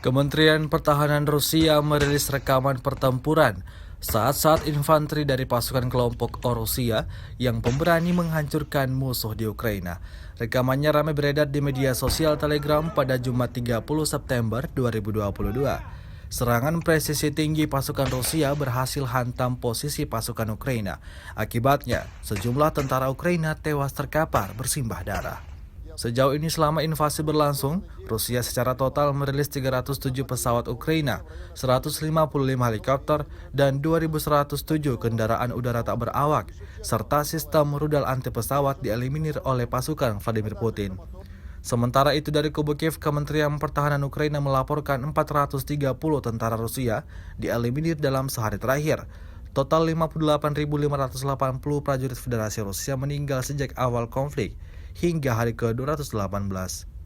Kementerian Pertahanan Rusia merilis rekaman pertempuran saat-saat infanteri dari pasukan kelompok Rusia yang pemberani menghancurkan musuh di Ukraina. Rekamannya ramai beredar di media sosial Telegram pada Jumat 30 September 2022. Serangan presisi tinggi pasukan Rusia berhasil hantam posisi pasukan Ukraina. Akibatnya, sejumlah tentara Ukraina tewas terkapar bersimbah darah. Sejauh ini selama invasi berlangsung, Rusia secara total merilis 307 pesawat Ukraina, 155 helikopter, dan 2.107 kendaraan udara tak berawak, serta sistem rudal anti pesawat dieliminir oleh pasukan Vladimir Putin. Sementara itu dari kubu Kiev, Kementerian Pertahanan Ukraina melaporkan 430 tentara Rusia dieliminir dalam sehari terakhir. Total 58.580 prajurit Federasi Rusia meninggal sejak awal konflik hingga hari ke-218.